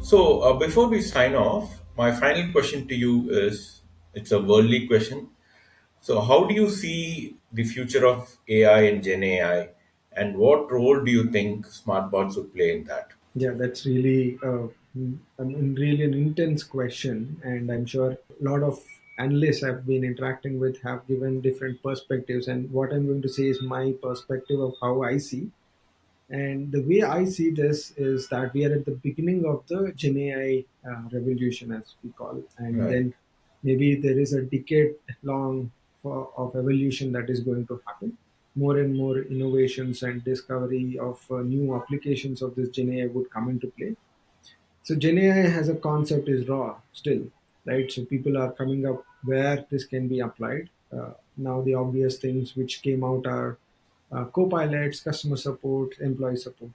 Before we sign off, my final question to you is it's a worldly question. So, how do you see the future of AI and Gen AI, and what role do you think smartbots would play in that? Yeah, that's really really an intense question, and I'm sure a lot of analysts I've been interacting with have given different perspectives. And what I'm going to say is my perspective of how I see. And the way I see this is that we are at the beginning of the Gen AI revolution, as we call, and Right. then maybe there is a decade long of evolution that is going to happen. More and more innovations and discovery of new applications of this Gen AI would come into play. So Gen AI has a concept is raw still, right? So people are coming up where this can be applied. Now the obvious things which came out are co-pilots, customer support, employee support.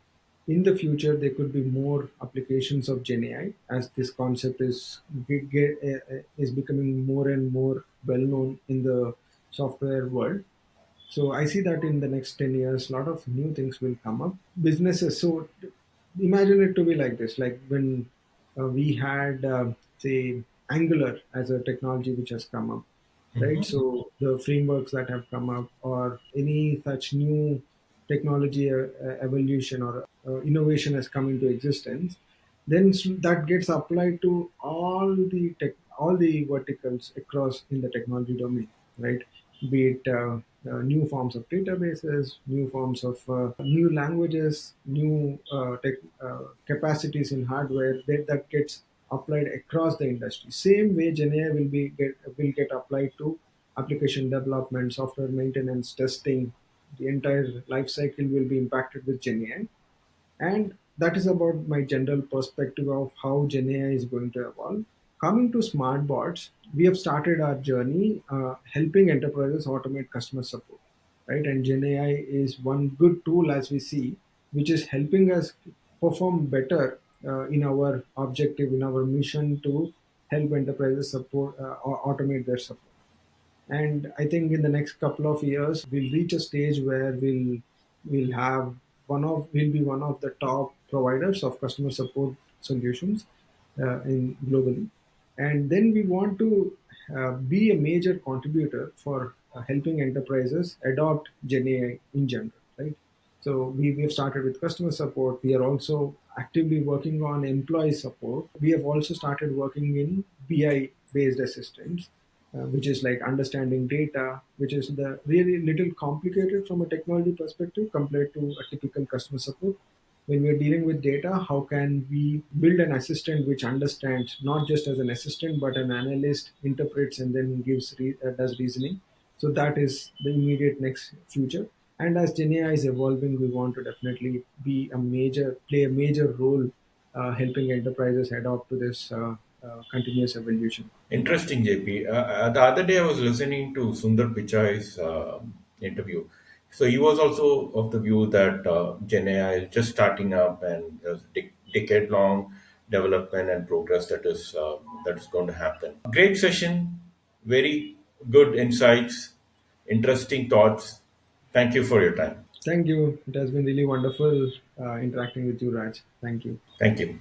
In the future, there could be more applications of Gen AI as this concept is becoming more and more well known in the software world. So I see that in the next 10 years, a lot of new things will come up. Businesses, so imagine it to be like this, like when we had, say, Angular as a technology which has come up, right? Mhm. So the frameworks that have come up or any such new technology evolution or innovation has come into existence, then that gets applied to all the verticals across in the technology domain, right? Be it new forms of databases, new forms of new languages, new capacities in hardware that gets applied across the industry. Same way Gen AI will get applied to application development, software maintenance, testing. The entire life cycle will be impacted with Gen AI. And that is about my general perspective of how Gen AI is going to evolve. Coming to smart bots, we have started our journey helping enterprises automate customer support, right? And Gen AI is one good tool as we see, which is helping us perform better in our objective, in our mission to help enterprises support or automate their support. And I think in the next couple of years we'll reach a stage where we'll have we'll be one of the top providers of customer support solutions in globally. And then we want to be a major contributor for helping enterprises adopt Gen AI in general, right? So we have started with customer support. We are also actively working on employee support. We have also started working in BI based assistants, which is like understanding data, which is the really little complicated from a technology perspective compared to a typical customer support. When we're dealing with data, how can we build an assistant which understands not just as an assistant but an analyst, interprets and then does reasoning. So that is the immediate next future. And as Gen AI is evolving, we want to definitely play a major role helping enterprises adopt to this continuous evolution. Interesting, JP. The other day I was listening to Sundar Pichai's interview. So he was also of the view that Gen AI is just starting up and there's decade-long development and progress that is going to happen. Great session, very good insights, interesting thoughts. Thank you for your time. Thank you. It has been really wonderful interacting with you, Raj. Thank you. Thank you.